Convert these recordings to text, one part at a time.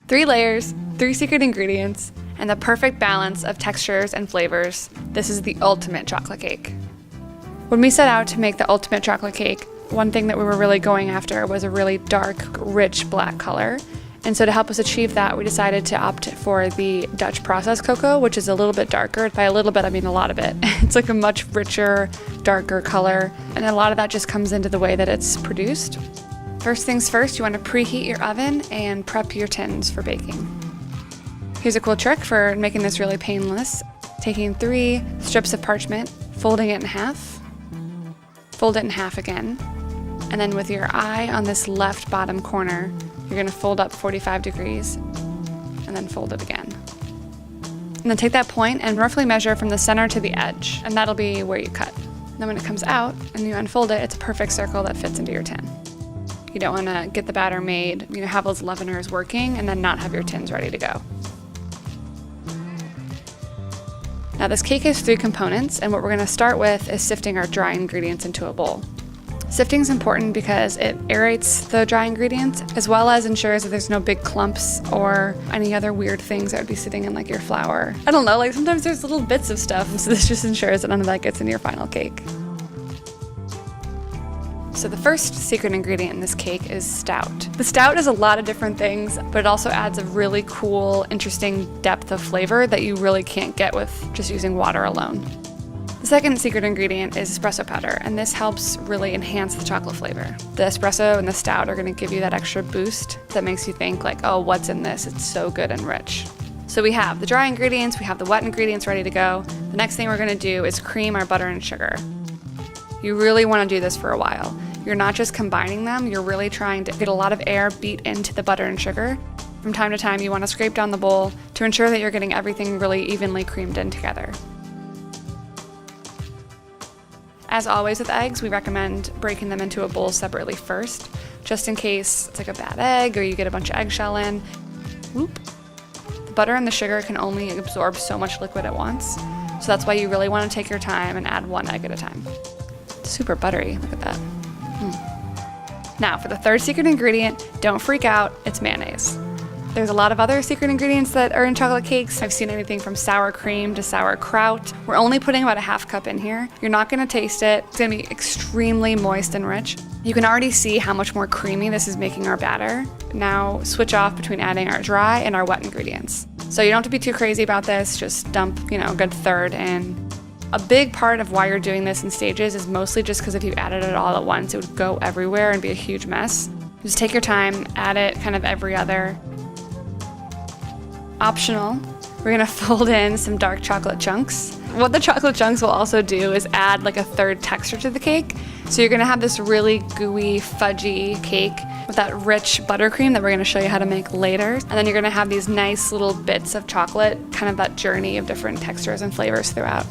3 layers, 3 secret ingredients, and the perfect balance of textures and flavors. This is the ultimate chocolate cake. When we set out to make the ultimate chocolate cake, one thing that we were really going after was a really dark, rich black color. And so to help us achieve that, we decided to opt for the Dutch processed cocoa, which is a little bit darker. By a little bit, I mean a lot of it. It's like a much richer, darker color. And a lot of that just comes into the way that it's produced. First things first, you want to preheat your oven and prep your tins for baking. Here's a cool trick for making this really painless. Taking 3 strips of parchment, folding it in half, fold it in half again, and then with your eye on this left bottom corner, you're going to fold up 45 degrees and then fold it again. And then take that point and roughly measure from the center to the edge, and that'll be where you cut. Then when it comes out and you unfold it, it's a perfect circle that fits into your tin. You don't want to get the batter made, have those leaveners working and then not have your tins ready to go. Now this cake has 3 components, and what we're going to start with is sifting our dry ingredients into a bowl. Sifting is important because it aerates the dry ingredients as well as ensures that there's no big clumps or any other weird things that would be sitting in like your flour. I don't know, like sometimes there's little bits of stuff, so this just ensures that none of that gets in your final cake. So the first secret ingredient in this cake is stout. The stout is a lot of different things, but it also adds a really cool, interesting depth of flavor that you really can't get with just using water alone. The second secret ingredient is espresso powder, and this helps really enhance the chocolate flavor. The espresso and the stout are going to give you that extra boost that makes you think like, oh, what's in this? It's so good and rich. So we have the dry ingredients, we have the wet ingredients ready to go. The next thing we're going to do is cream our butter and sugar. You really want to do this for a while. You're not just combining them, you're really trying to get a lot of air beat into the butter and sugar. From time to time, you want to scrape down the bowl to ensure that you're getting everything really evenly creamed in together. As always with eggs, we recommend breaking them into a bowl separately first, just in case it's like a bad egg or you get a bunch of eggshell in. Whoop. The butter and the sugar can only absorb so much liquid at once, so that's why you really want to take your time and add 1 egg at a time. It's super buttery, look at that. Now for the third secret ingredient, don't freak out, it's mayonnaise. There's a lot of other secret ingredients that are in chocolate cakes. I've seen anything from sour cream to sauerkraut. We're only putting about a ½ cup in here. You're not gonna taste it. It's gonna be extremely moist and rich. You can already see how much more creamy this is making our batter. Now switch off between adding our dry and our wet ingredients. So you don't have to be too crazy about this, just dump, a good third in. A big part of why you're doing this in stages is mostly just because if you added it all at once, it would go everywhere and be a huge mess. Just take your time, add it kind of every other. Optional, we're gonna fold in some dark chocolate chunks. What the chocolate chunks will also do is add like a third texture to the cake. So you're gonna have this really gooey, fudgy cake with that rich buttercream that we're gonna show you how to make later. And then you're gonna have these nice little bits of chocolate, kind of that journey of different textures and flavors throughout.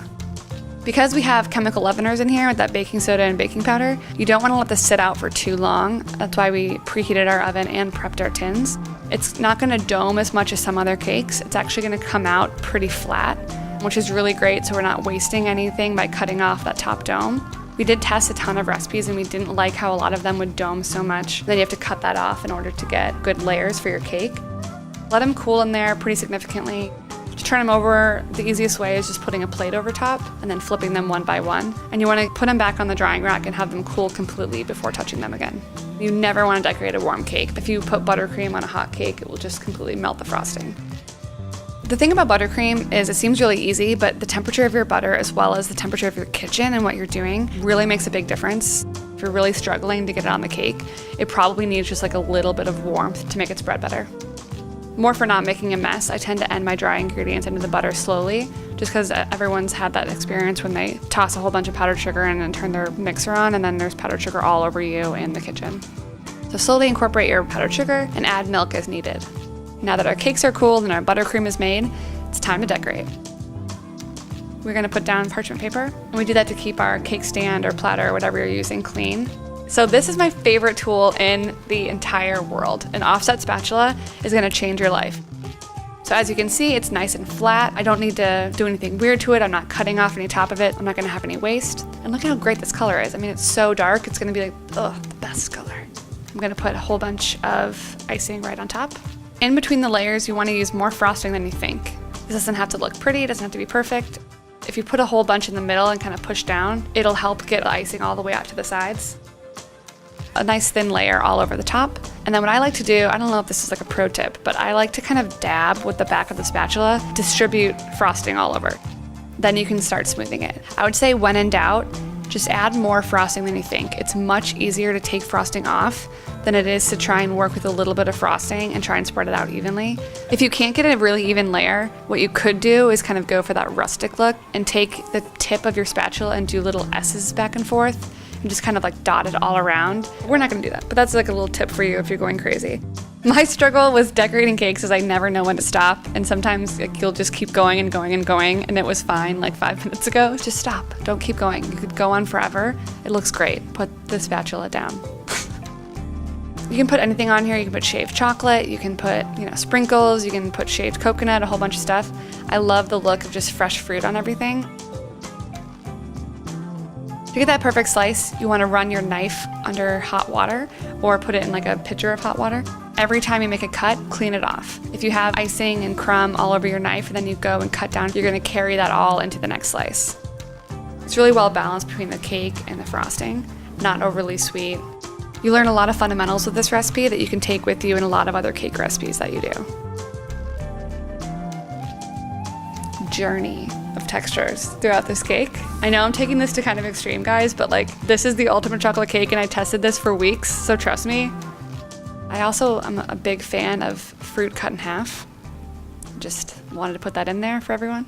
Because we have chemical leaveners in here with that baking soda and baking powder, you don't want to let this sit out for too long. That's why we preheated our oven and prepped our tins. It's not going to dome as much as some other cakes. It's actually going to come out pretty flat, which is really great, so we're not wasting anything by cutting off that top dome. We did test a ton of recipes and we didn't like how a lot of them would dome so much. Then you have to cut that off in order to get good layers for your cake. Let them cool in there pretty significantly. To turn them over, the easiest way is just putting a plate over top and then flipping them one by one. And you want to put them back on the drying rack and have them cool completely before touching them again. You never want to decorate a warm cake. If you put buttercream on a hot cake, it will just completely melt the frosting. The thing about buttercream is it seems really easy, but the temperature of your butter as well as the temperature of your kitchen and what you're doing really makes a big difference. If you're really struggling to get it on the cake, it probably needs just like a little bit of warmth to make it spread better. More for not making a mess, I tend to end my dry ingredients into the butter slowly, just because everyone's had that experience when they toss a whole bunch of powdered sugar in and turn their mixer on, and then there's powdered sugar all over you in the kitchen. So slowly incorporate your powdered sugar and add milk as needed. Now that our cakes are cooled and our buttercream is made, it's time to decorate. We're going to put down parchment paper, and we do that to keep our cake stand or platter or whatever you're using clean. So this is my favorite tool in the entire world. An offset spatula is going to change your life. So as you can see, it's nice and flat. I don't need to do anything weird to it. I'm not cutting off any top of it. I'm not going to have any waste. And look at how great this color is. I mean, it's so dark. It's going to be like, the best color. I'm going to put a whole bunch of icing right on top. In between the layers, you want to use more frosting than you think. This doesn't have to look pretty, it doesn't have to be perfect. If you put a whole bunch in the middle and kind of push down, it'll help get icing all the way out to the sides. A nice thin layer all over the top. And then what I like to do, I don't know if this is like a pro tip, but I like to kind of dab with the back of the spatula, distribute frosting all over. Then you can start smoothing it. I would say when in doubt, just add more frosting than you think. It's much easier to take frosting off than it is to try and work with a little bit of frosting and try and spread it out evenly. If you can't get a really even layer, what you could do is kind of go for that rustic look and take the tip of your spatula and do little S's back and forth and just kind of like dot it all around. We're not gonna do that, but that's like a little tip for you if you're going crazy. My struggle with decorating cakes is I never know when to stop, and sometimes like, you'll just keep going and going and going, and it was fine like 5 minutes ago. Just stop, don't keep going. You could go on forever. It looks great. Put the spatula down. You can put anything on here. You can put shaved chocolate, you can put, sprinkles, you can put shaved coconut, a whole bunch of stuff. I love the look of just fresh fruit on everything. To get that perfect slice, you want to run your knife under hot water or put it in like a pitcher of hot water. Every time you make a cut, clean it off. If you have icing and crumb all over your knife and then you go and cut down, you're going to carry that all into the next slice. It's really well balanced between the cake and the frosting, not overly sweet. You learn a lot of fundamentals with this recipe that you can take with you in a lot of other cake recipes that you do. Journey of textures throughout this cake. I know I'm taking this to kind of extreme, guys, but like this is the ultimate chocolate cake and I tested this for weeks, so trust me. I also am a big fan of fruit cut in half. Just wanted to put that in there for everyone.